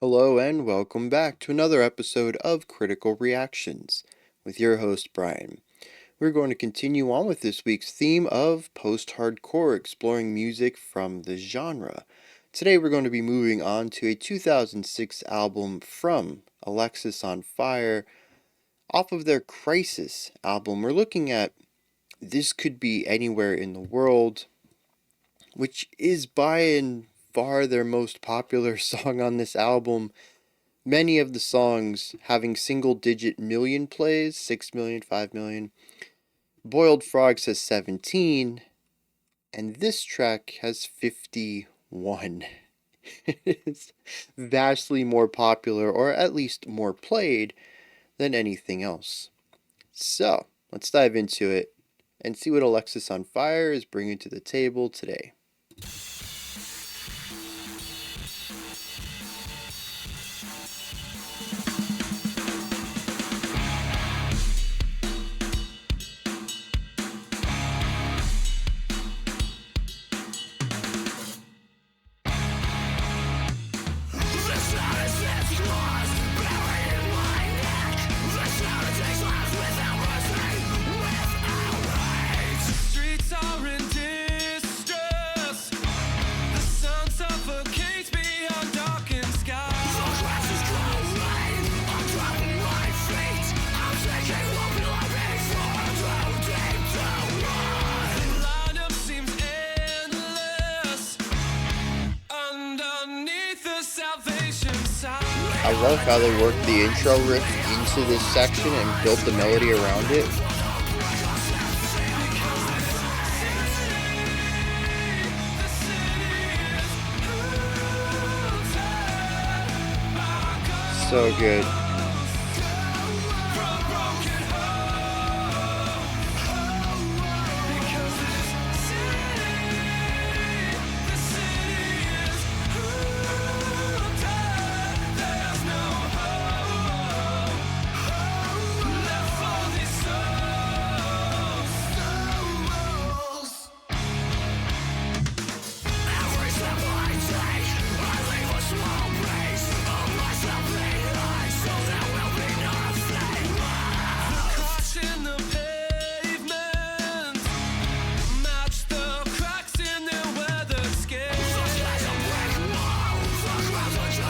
Hello and welcome back to another episode of Critical Reactions with your host Bryan. We're going to continue on with this week's theme of post-hardcore, exploring music from the genre. Today we're going to be moving on to a 2006 album from Alexisonfire off of their Crisis album. We're looking at This Could Be Anywhere in the World, which is by and far their most popular song on this album. Many of the songs having single-digit million plays, 6 million, 5 million. Boiled Frog says 17, and this track has 51. It's vastly more popular, or at least more played, than anything else. So, let's dive into it and see what Alexisonfire is bringing to the table today. I love how they work the intro riff into this section and build the melody around it. So good.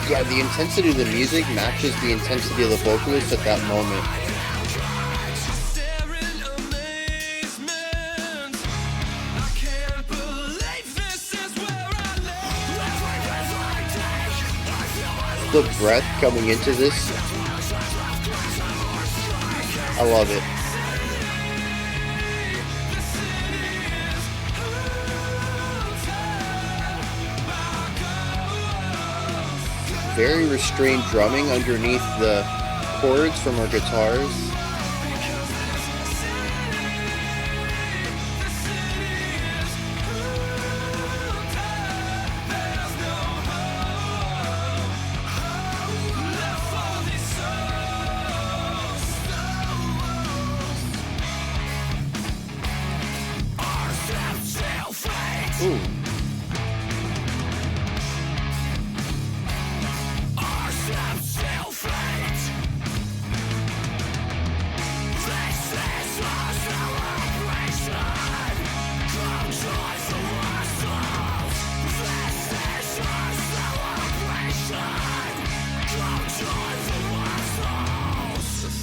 Yeah, the intensity of the music matches the intensity of the vocalist at that moment. The breath coming into this, I love it. Very restrained drumming underneath the chords from our guitars. Ooh.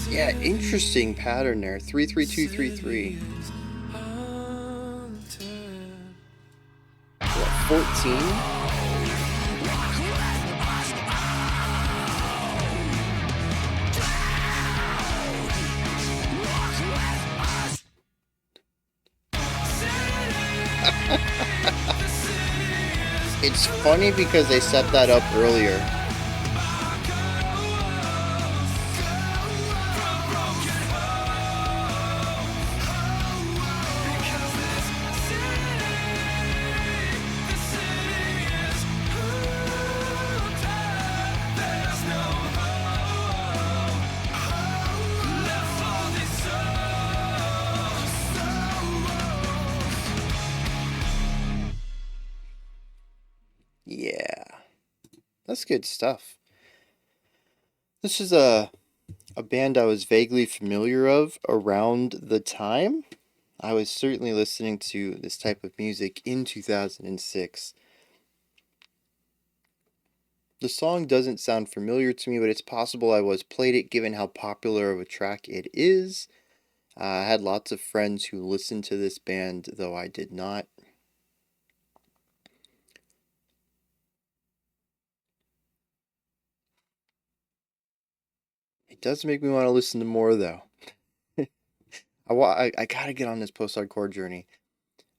Yeah, interesting pattern there. 3-3-2-3-3. 14. It's funny because they set that up earlier. Yeah, that's good stuff. This is a band I was vaguely familiar of around the time. I was certainly listening to this type of music in 2006. The song doesn't sound familiar to me, but it's possible I was played it given how popular of a track it is. I had lots of friends who listened to this band, though I did not. It does make me want to listen to more, though. I gotta get on this post-hardcore journey.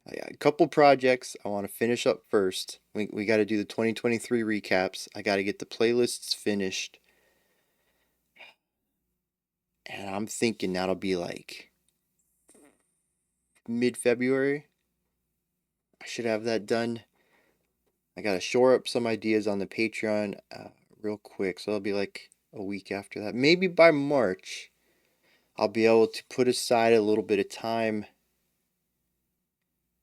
I got a couple projects I want to finish up first. We got to do the 2023 recaps. I got to get the playlists finished. And I'm thinking that'll be like mid-February. I should have that done. I got to shore up some ideas on the Patreon real quick. So it'll be like a week after that. Maybe by March, I'll be able to put aside a little bit of time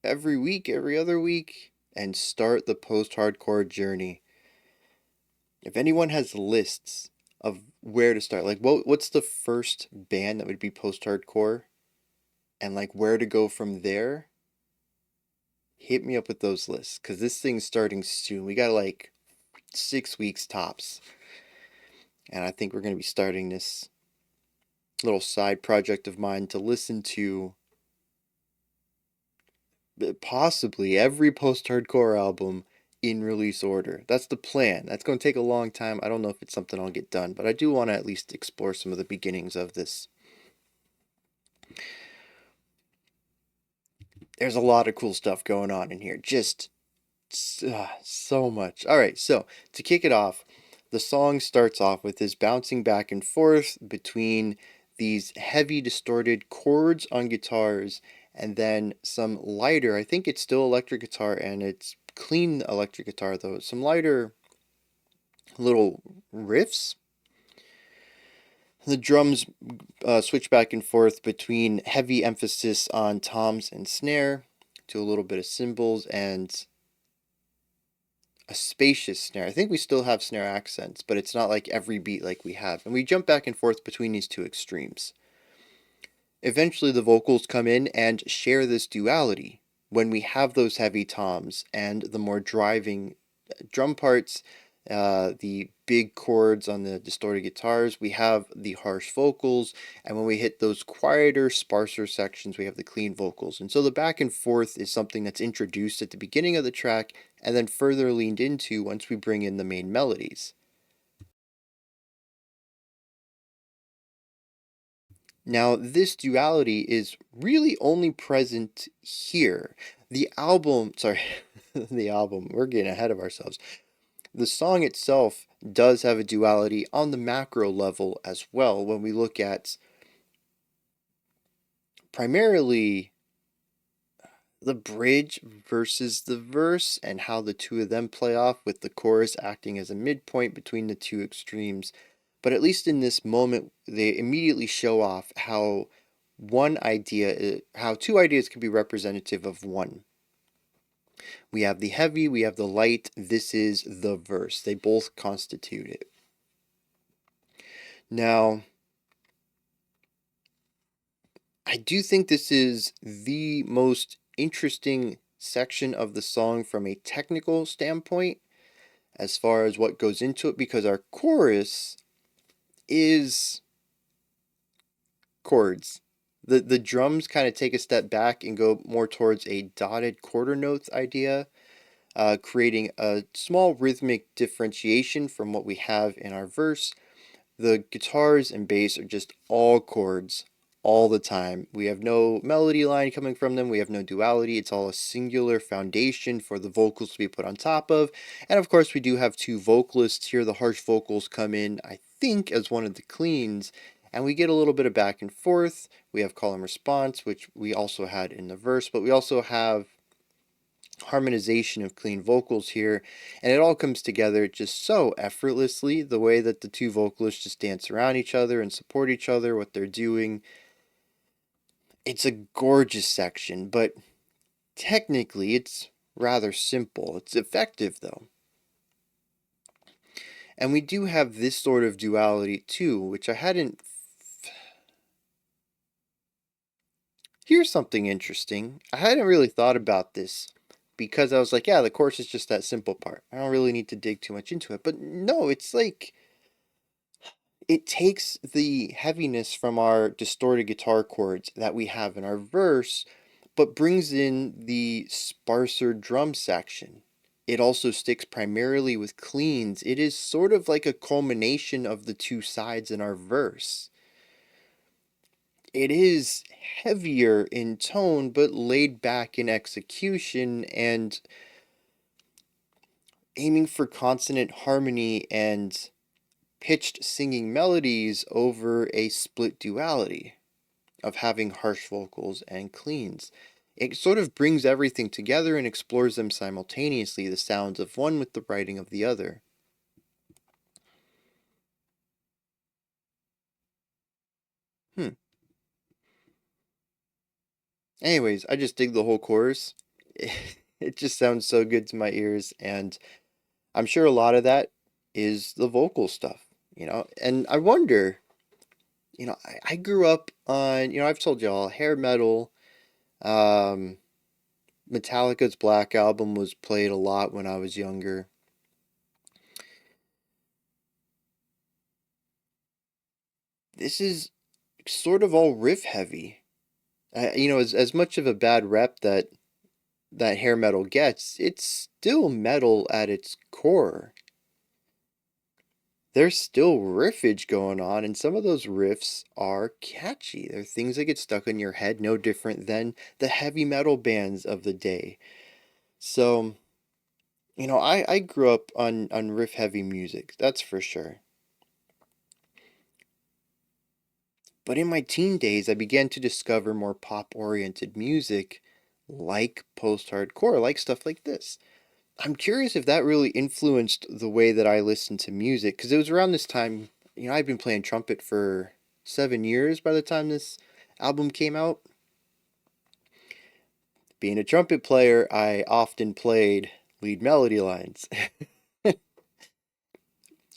every week, every other week, and start the post-hardcore journey. If anyone has lists of where to start, like what's the first band that would be post-hardcore, and like where to go from there, hit me up with those lists, because this thing's starting soon. We got like 6 weeks tops, and I think we're going to be starting this little side project of mine to listen to possibly every post-hardcore album in release order. That's the plan. That's going to take a long time. I don't know if it's something I'll get done, but I do want to at least explore some of the beginnings of this. There's a lot of cool stuff going on in here. Just so much. All right, so to kick it off, the song starts off with this bouncing back and forth between these heavy distorted chords on guitars and then some lighter, I think it's still electric guitar and it's clean electric guitar though, some lighter little riffs. The drums switch back and forth between heavy emphasis on toms and snare to a little bit of cymbals and a spacious snare. I think we still have snare accents, but it's not like every beat like we have. And we jump back and forth between these two extremes. Eventually, the vocals come in and share this duality when we have those heavy toms and the more driving drum parts, the big chords on the distorted guitars, we have the harsh vocals, and when we hit those quieter, sparser sections, we have the clean vocals. And so the back and forth is something that's introduced at the beginning of the track and then further leaned into once we bring in the main melodies. Now, this duality is really only present here. The album, sorry, the album, we're getting ahead of ourselves. The song itself does have a duality on the macro level as well when we look at primarily the bridge versus the verse and how the two of them play off, with the chorus acting as a midpoint between the two extremes. But at least in this moment, they immediately show off how how two ideas can be representative of one. We have the heavy, we have the light. This is the verse. They both constitute it. Now, I do think this is the most interesting section of the song from a technical standpoint as far as what goes into it, because our chorus is chords. The drums kind of take a step back and go more towards a dotted quarter notes idea, creating a small rhythmic differentiation from what we have in our verse. The guitars and bass are just all chords all the time. We have no melody line coming from them. We have no duality. It's all a singular foundation for the vocals to be put on top of. And of course, we do have two vocalists here. The harsh vocals come in, I think, as one of the cleans. And we get a little bit of back and forth. We have call and response, which we also had in the verse, but we also have harmonization of clean vocals here, and it all comes together just so effortlessly, the way that the two vocalists just dance around each other and support each other, what they're doing. It's a gorgeous section, but technically it's rather simple. It's effective though. And we do have this sort of duality too, which I hadn't. Here's something interesting. I hadn't really thought about this because I was like, yeah, the chorus is just that simple part. I don't really need to dig too much into it. But no, it's like it takes the heaviness from our distorted guitar chords that we have in our verse, but brings in the sparser drum section. It also sticks primarily with cleans. It is sort of like a culmination of the two sides in our verse. It is heavier in tone, but laid back in execution and aiming for consonant harmony and pitched singing melodies over a split duality of having harsh vocals and cleans. It sort of brings everything together and explores them simultaneously, the sounds of one with the writing of the other. Hmm. Anyways, I just dig the whole chorus. It just sounds so good to my ears, and I'm sure a lot of that is the vocal stuff, And I wonder, I grew up on, I've told y'all, hair metal. Um, Metallica's Black Album was played a lot when I was younger. This is sort of all riff heavy. As much of a bad rep that hair metal gets, it's still metal at its core. There's still riffage going on, and some of those riffs are catchy. They're things that get stuck in your head, no different than the heavy metal bands of the day. So, I grew up on riff heavy music, that's for sure. But in my teen days, I began to discover more pop oriented music like post hardcore, like stuff like this. I'm curious if that really influenced the way that I listen to music, because it was around this time, I'd been playing trumpet for 7 years by the time this album came out. Being a trumpet player, I often played lead melody lines.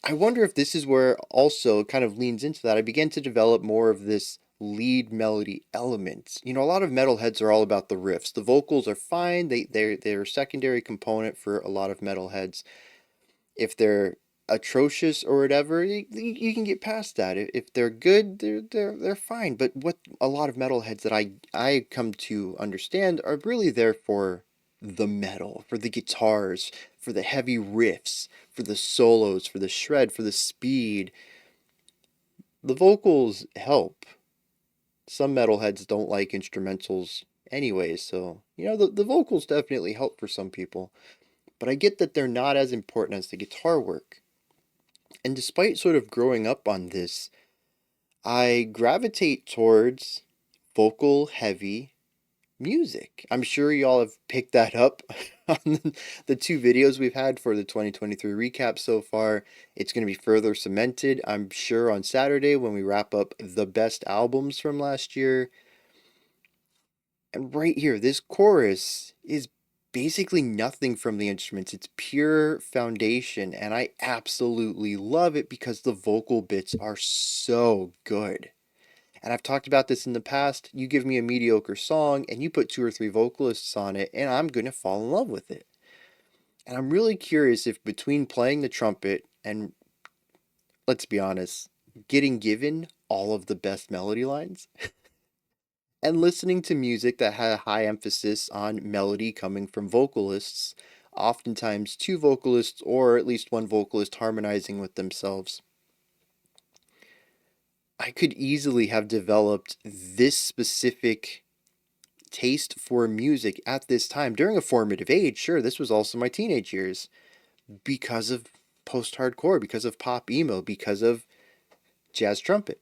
I wonder if this is where also kind of leans into that. I began to develop more of this lead melody element. A lot of metalheads are all about the riffs. The vocals are fine. They're a secondary component for a lot of metalheads. If they're atrocious or whatever, you can get past that. If they're good, they're fine. But what a lot of metalheads that I come to understand are really there for the metal, for the guitars, for the heavy riffs, for the solos, for the shred, for the speed. The vocals help. Some metalheads don't like instrumentals anyway, so the vocals definitely help for some people. But I get that they're not as important as the guitar work. And despite sort of growing up on this, I gravitate towards vocal heavy music. I'm sure y'all have picked that up on the two videos we've had for the 2023 recap so far. It's going to be further cemented, I'm sure, on Saturday when we wrap up the best albums from last year. And right here, this chorus is basically nothing from the instruments. It's pure foundation, and I absolutely love it because the vocal bits are so good. And I've talked about this in the past. You give me a mediocre song and you put two or three vocalists on it, and I'm going to fall in love with it. And I'm really curious if between playing the trumpet and, let's be honest, getting given all of the best melody lines and listening to music that had a high emphasis on melody coming from vocalists, oftentimes two vocalists or at least one vocalist harmonizing with themselves, I could easily have developed this specific taste for music at this time during a formative age. Sure, this was also my teenage years because of post hardcore, because of pop emo, because of jazz trumpet.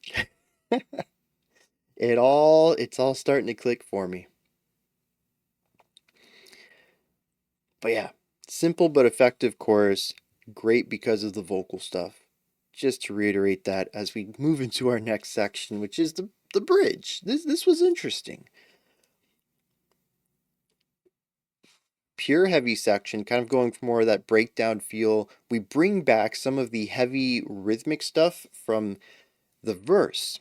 It's all starting to click for me. But yeah, simple but effective chorus, great because of the vocal stuff. Just to reiterate that as we move into our next section, which is the bridge. This was interesting. pure heavy section, kind of going for more of that breakdown feel. We bring back some of the heavy rhythmic stuff from the verse.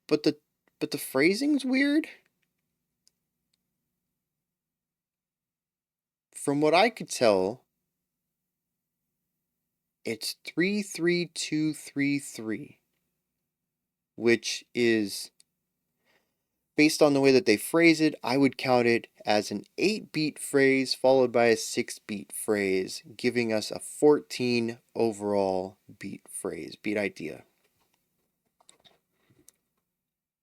But the phrasing's weird. From what I could tell, it's 3-3-2-3-3, which is, based on the way that they phrase it, I would count it as an 8-beat phrase followed by a 6-beat phrase, giving us a 14 overall beat phrase, beat idea.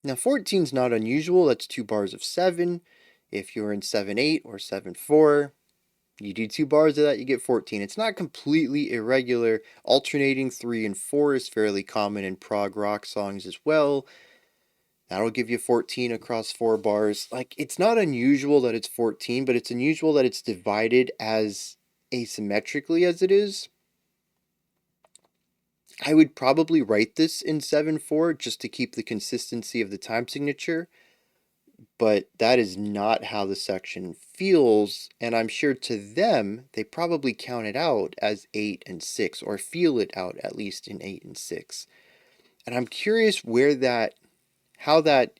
Now 14 is not unusual, that's 2 bars of 7. If you're in 7-8 or 7-4, you do 2 bars of that, you get 14. It's not completely irregular. Alternating 3 and 4 is fairly common in prog rock songs as well. That'll give you 14 across 4 bars. Like, it's not unusual that it's 14, but it's unusual that it's divided as asymmetrically as it is. I would probably write this in 7/4 just to keep the consistency of the time signature, but that is not how the section feels, and I'm sure to them, they probably count it out as 8 and 6, or feel it out at least in 8 and 6. And I'm curious how that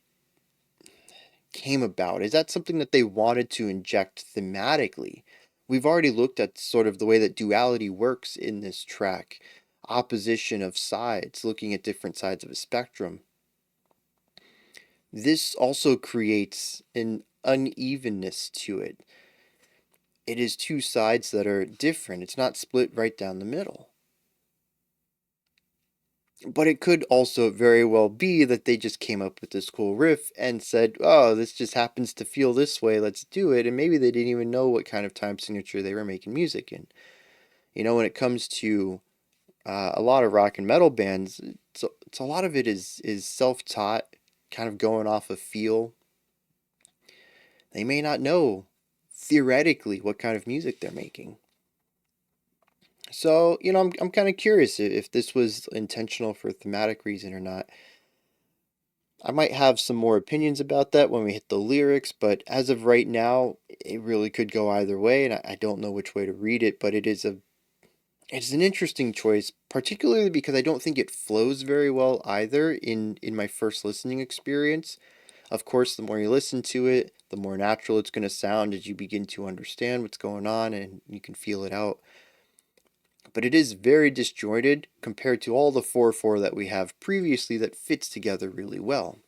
came about. Is that something that they wanted to inject thematically? We've already looked at sort of the way that duality works in this track. Opposition of sides, looking at different sides of a spectrum. This also creates an unevenness to it. It is 2 sides that are different. It's not split right down the middle. But it could also very well be that they just came up with this cool riff and said, oh, this just happens to feel this way, let's do it. And maybe they didn't even know what kind of time signature they were making music in. You know, when it comes to a lot of rock and metal bands, it's a lot of it is self-taught, kind of going off of feel. They may not know theoretically what kind of music they're making. So, you know, I'm kind of curious if this was intentional for a thematic reason or not. I might have some more opinions about that when we hit the lyrics, but as of right now, it really could go either way, and I don't know which way to read it, but it's an interesting choice, particularly because I don't think it flows very well either in my first listening experience. Of course, the more you listen to it, the more natural it's going to sound as you begin to understand what's going on and you can feel it out. But it is very disjointed compared to all the 4/4 that we have previously that fits together really well.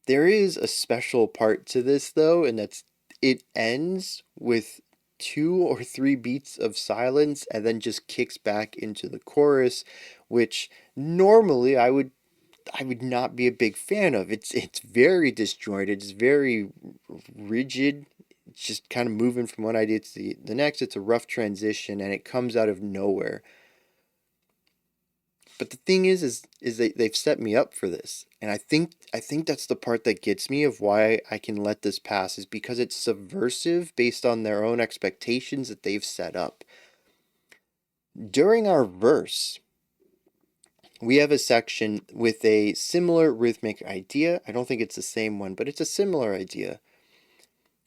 There is a special part to this though, and that's it ends with 2 or 3 beats of silence and then just kicks back into the chorus, which normally I would not be a big fan of. It's very disjointed, it's very rigid. It's just kind of moving from one idea to the next. It's a rough transition and it comes out of nowhere. But the thing is they've set me up for this. And I think that's the part that gets me of why I can let this pass, is because it's subversive based on their own expectations that they've set up. During our verse, we have a section with a similar rhythmic idea. I don't think it's the same one, but it's a similar idea.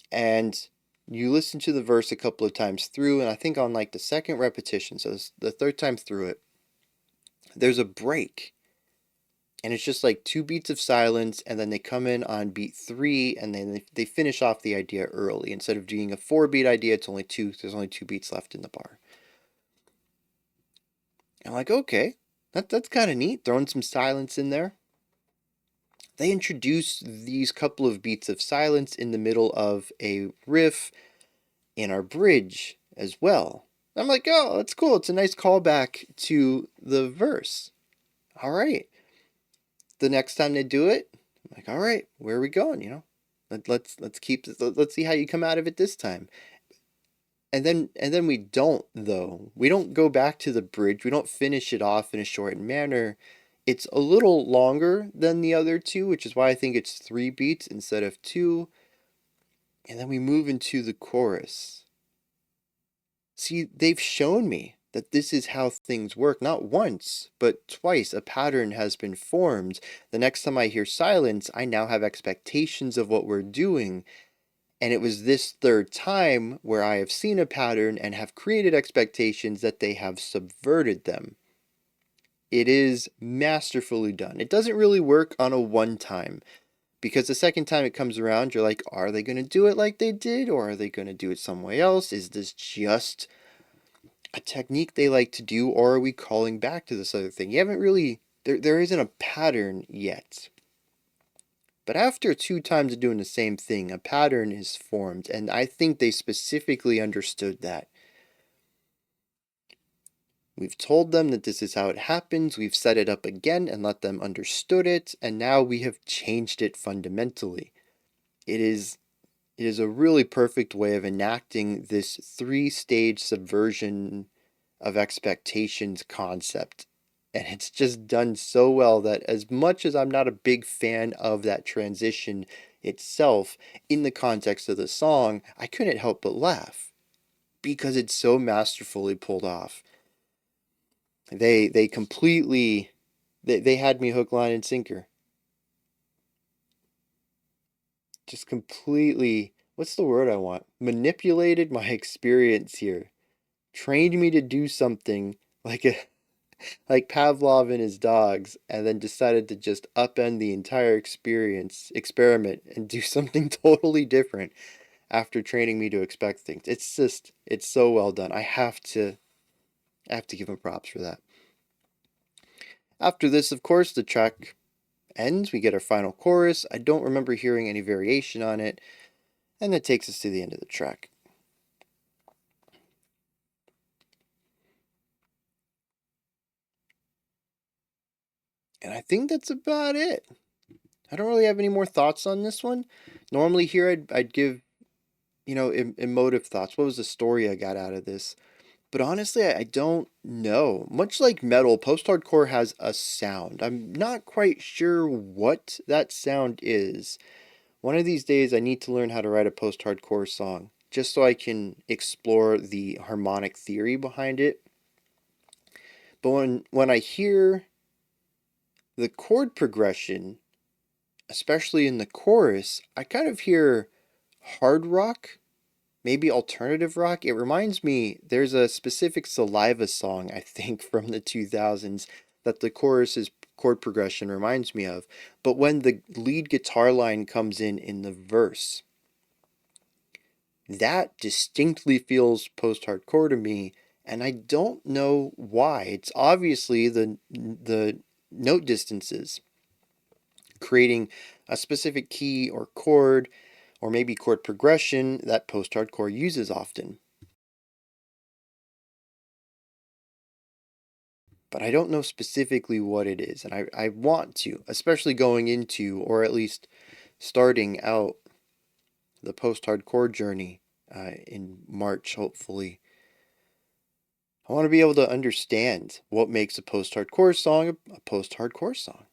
And you listen to the verse a couple of times through, and I think on like the second repetition, so the third time through it, there's a break. And it's just like 2 beats of silence, and then they come in on beat 3, and then they finish off the idea early. Instead of doing a 4-beat idea, it's only 2, there's only 2 beats left in the bar. I'm like, okay, that's kind of neat, throwing some silence in there. They introduce these couple of beats of silence in the middle of a riff in our bridge as well. I'm like, oh, that's cool. It's a nice callback to the verse. All right. The next time they do it, I'm like, all right, where are we going? You know, let's see how you come out of it this time. And then we don't, though. We don't go back to the bridge. We don't finish it off in a short manner. It's a little longer than the other 2, which is why I think it's 3 beats instead of 2. And then we move into the chorus. See, they've shown me that this is how things work. Not once, but twice a pattern has been formed. The next time I hear silence, I now have expectations of what we're doing. And it was this third time where I have seen a pattern and have created expectations that they have subverted them. It is masterfully done. It doesn't really work on a one time, because the second time it comes around, you're like, are they going to do it like they did? Or are they going to do it some way else? Is this just a technique they like to do? Or are we calling back to this other thing? You haven't really, there isn't a pattern yet. But after 2 times of doing the same thing, a pattern is formed. And I think they specifically understood that. We've told them that this is how it happens, we've set it up again and let them understood it, and now we have changed it fundamentally. It is a really perfect way of enacting this 3-stage subversion of expectations concept. And it's just done so well that, as much as I'm not a big fan of that transition itself, in the context of the song, I couldn't help but laugh because it's so masterfully pulled off. They completely, they had me hook, line, and sinker. Just completely, what's the word I want? Manipulated my experience here. Trained me to do something like Pavlov and his dogs, and then decided to just upend the entire experiment and do something totally different after training me to expect things. It's so well done. I have to give him props for that. After this, of course, the track ends. We get our final chorus. I don't remember hearing any variation on it. And that takes us to the end of the track. And I think that's about it. I don't really have any more thoughts on this one. Normally here I'd give, emotive thoughts. What was the story I got out of this? But honestly, I don't know. Much like metal, post-hardcore has a sound. I'm not quite sure what that sound is. One of these days, I need to learn how to write a post-hardcore song, just so I can explore the harmonic theory behind it. But when I hear the chord progression, especially in the chorus, I kind of hear hard rock, maybe alternative rock. It reminds me, there's a specific Saliva song, I think, from the 2000s that the chorus's chord progression reminds me of. But when the lead guitar line comes in the verse, that distinctly feels post-hardcore to me, and I don't know why. It's obviously the note distances, creating a specific key or chord, or maybe chord progression that post-hardcore uses often. But I don't know specifically what it is, and I want to, especially going into, or at least starting out, the post-hardcore journey in March, hopefully. I want to be able to understand what makes a post-hardcore song a post-hardcore song.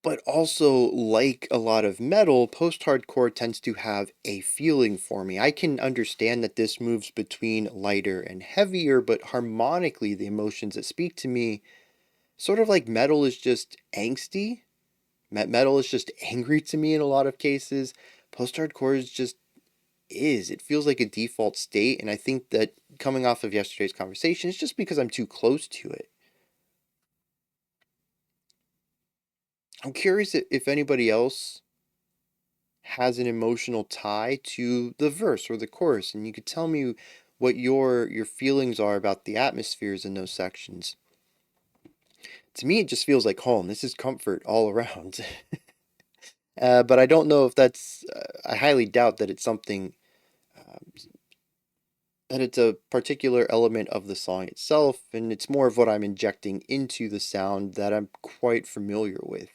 But also, like a lot of metal, post-hardcore tends to have a feeling for me. I can understand that this moves between lighter and heavier, but harmonically, the emotions that speak to me, sort of like metal is just angsty. Metal is just angry to me in a lot of cases. Post-hardcore is just is. It feels like a default state, and I think that coming off of yesterday's conversation, it's just because I'm too close to it. I'm curious if anybody else has an emotional tie to the verse or the chorus, and you could tell me what your feelings are about the atmospheres in those sections. To me, it just feels like home. This is comfort all around. But I don't know if that's. I highly doubt that it's something. That it's a particular element of the song itself, and it's more of what I'm injecting into the sound that I'm quite familiar with.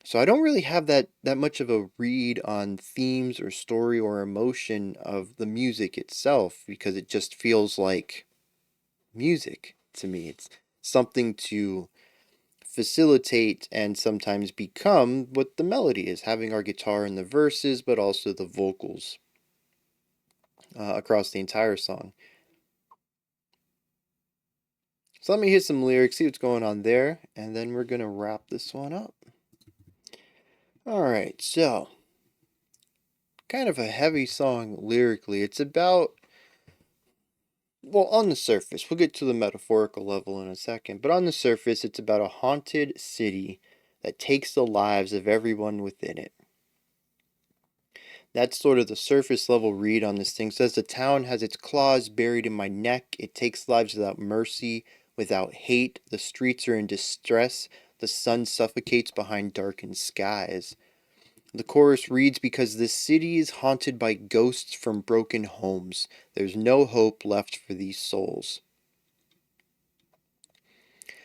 So I don't really have that much of a read on themes or story or emotion of the music itself, because it just feels like music to me. It's something to facilitate and sometimes become what the melody is, having our guitar in the verses but also the vocals. across the entire song. So let me hit some lyrics, see what's going on there, and then we're going to wrap this one up. Alright, so kind of a heavy song lyrically. It's about, well, on the surface, we'll get to the metaphorical level in a second, but on the surface, it's about a haunted city that takes the lives of everyone within it. That's sort of the surface level read on this thing. It says the town has its claws buried in my neck. It takes lives without mercy, without hate. The streets are in distress. The sun suffocates behind darkened skies. The chorus reads, because this city is haunted by ghosts from broken homes. There's no hope left for these souls.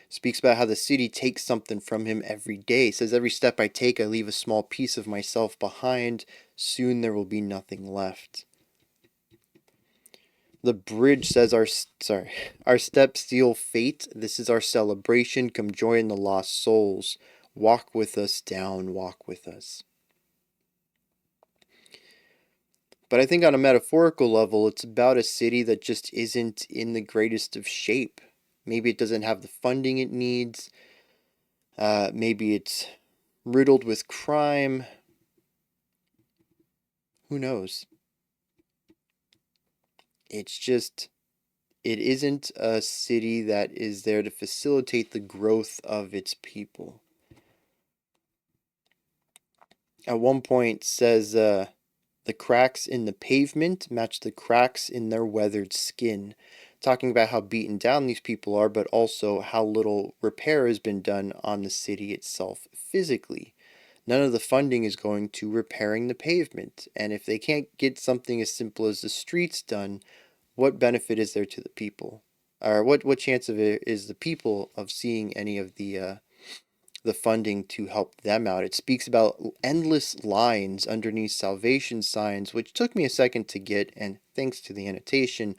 Speaks about how the city takes something from him every day. It says, every step I take, I leave a small piece of myself behind. Soon there will be nothing left. The bridge says, our steps seal fate. This is our celebration. Come join the lost souls. Walk with us down, walk with us. But I think on a metaphorical level, it's about a city that just isn't in the greatest of shape. Maybe it doesn't have the funding it needs. Maybe it's riddled with crime. Who knows? It's just, it isn't a city that is there to facilitate the growth of its people. At one point says, the cracks in the pavement match the cracks in their weathered skin. Talking about how beaten down these people are, but also how little repair has been done on the city itself physically. None of the funding is going to repairing the pavement. And if they can't get something as simple as the streets done, what benefit is there to the people? Or what chance of it is the people of seeing any of the funding to help them out? It speaks about endless lines underneath salvation signs, which took me a second to get, and thanks to the annotation,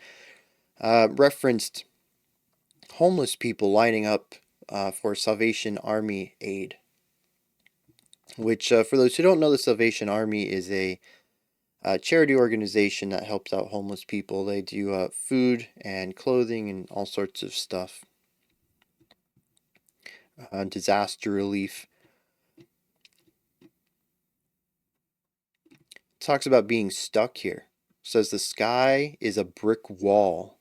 referenced homeless people lining up for Salvation Army aid. Which, for those who don't know, the Salvation Army is a charity organization that helps out homeless people. They do food and clothing and all sorts of stuff. Disaster relief. Talks about being stuck here. Says the sky is a brick wall.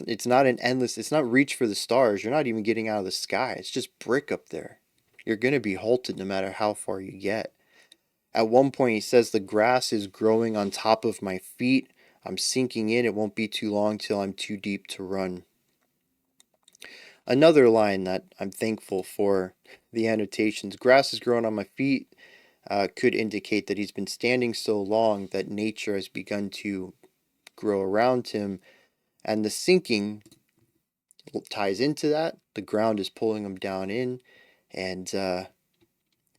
It's not an endless, it's not reach for the stars. You're not even getting out of the sky. It's just brick up there. You're going to be halted no matter how far you get. At one point, he says, the grass is growing on top of my feet. I'm sinking in. It won't be too long till I'm too deep to run. Another line that I'm thankful for the annotations, grass is growing on my feet, could indicate that he's been standing so long that nature has begun to grow around him. And the sinking ties into that. The ground is pulling him down in. And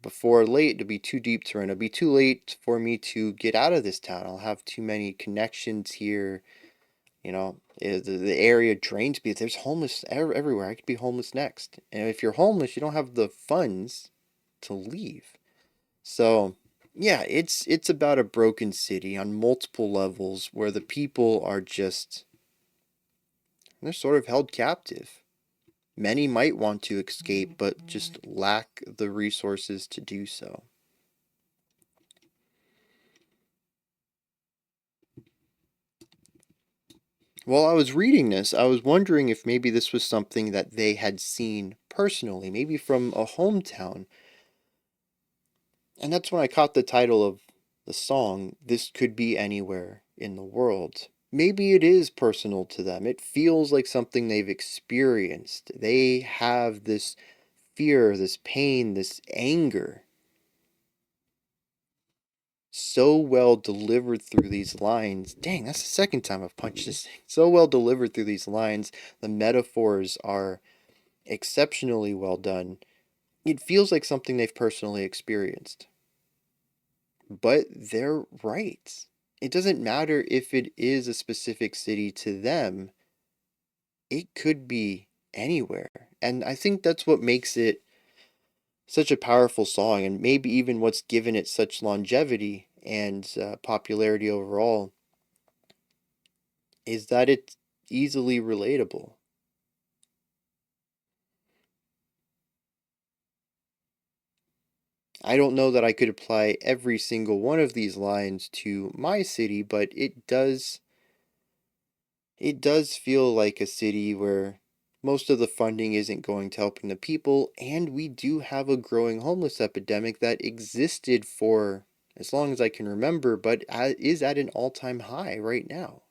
before late, it'll be too deep to run. It'll be too late for me to get out of this town. I'll have too many connections here. You know, the area drains me. There's homeless everywhere. I could be homeless next. And if you're homeless, you don't have the funds to leave. So, yeah, it's about a broken city on multiple levels where the people are just, they're sort of held captive. Many might want to escape, but just lack the resources to do so. While I was reading this, I was wondering if maybe this was something that they had seen personally, maybe from a hometown. And that's when I caught the title of the song, This Could Be Anywhere in the World. Maybe it is personal to them. It feels like something they've experienced. They have this fear, this pain, this anger so well delivered through these lines. Dang, that's the second time I've punched this thing. So well delivered through these lines. The metaphors are exceptionally well done. It feels like something they've personally experienced. But they're right. It doesn't matter if it is a specific city to them. It could be anywhere. And I think that's what makes it such a powerful song, and maybe even what's given it such longevity and popularity overall. is that it's easily relatable. I don't know that I could apply every single one of these lines to my city, but it does feel like a city where most of the funding isn't going to helping the people, and we do have a growing homeless epidemic that existed for as long as I can remember, but is at an all-time high right now.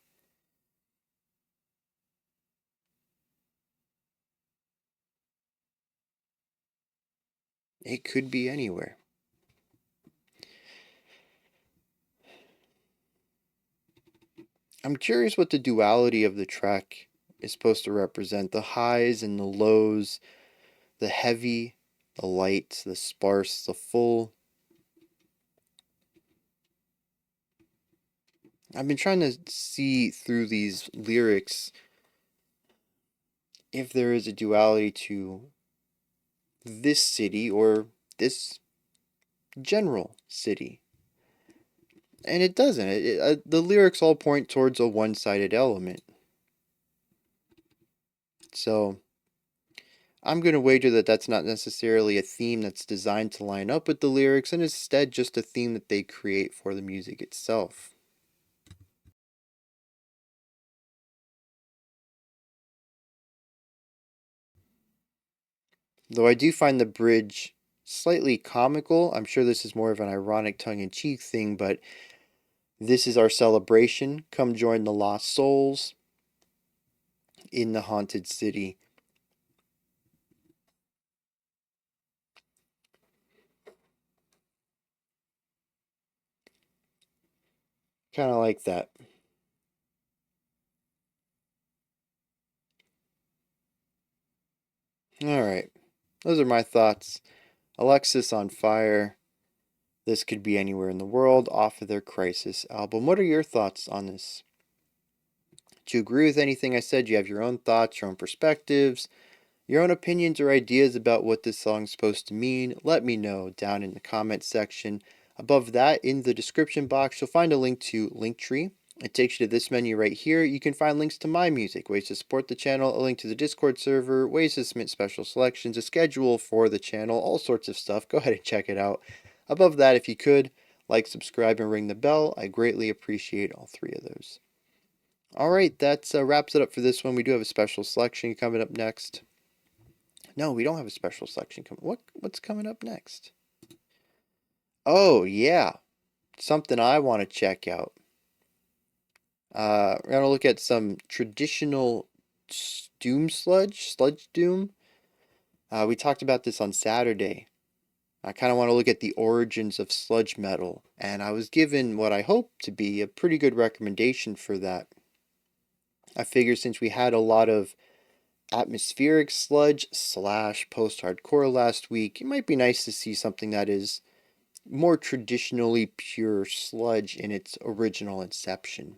It could be anywhere. I'm curious what the duality of the track is supposed to represent, the highs and the lows, the heavy, the light, the sparse, the full. I've been trying to see through these lyrics if there is a duality to this city or this general city. And it doesn't. The lyrics all point towards a one sided element. So I'm going to wager that that's not necessarily a theme that's designed to line up with the lyrics, and instead just a theme that they create for the music itself. Though I do find the bridge slightly comical. I'm sure this is more of an ironic tongue in cheek thing, but this is our celebration. Come join the lost souls in the haunted city. Kind of like that. Alright, those are my thoughts. Alexisonfire. This could be anywhere in the world off of their Crisis album. What are your thoughts on this? Do you agree with anything I said? Do you have your own thoughts, your own perspectives, your own opinions or ideas about what this song's supposed to mean? Let me know down in the comments section. Above that, in the description box, you'll find a link to Linktree. It takes you to this menu right here. You can find links to my music, ways to support the channel, a link to the Discord server, ways to submit special selections, a schedule for the channel, all sorts of stuff. Go ahead and check it out. Above that, if you could, like, subscribe, and ring the bell. I greatly appreciate all three of those. All right, that wraps it up for this one. We do have a special selection coming up next. No, we don't have a special selection coming. What's coming up next? Oh yeah, something I want to check out. We're gonna look at some traditional doom sludge doom. We talked about this on Saturday. I kind of want to look at the origins of sludge metal, and I was given what I hope to be a pretty good recommendation for that. I figure since we had a lot of atmospheric sludge slash post-hardcore last week, it might be nice to see something that is more traditionally pure sludge in its original inception.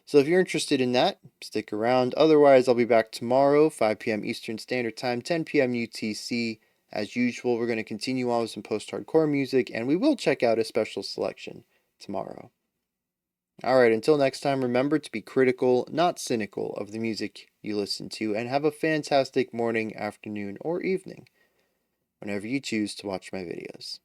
So if you're interested in that, stick around. Otherwise, I'll be back tomorrow, 5 p.m. Eastern Standard Time, 10 p.m. UTC. As usual, we're going to continue on with some post-hardcore music, and we will check out a special selection tomorrow. Alright, until next time, remember to be critical, not cynical, of the music you listen to, and have a fantastic morning, afternoon, or evening, whenever you choose to watch my videos.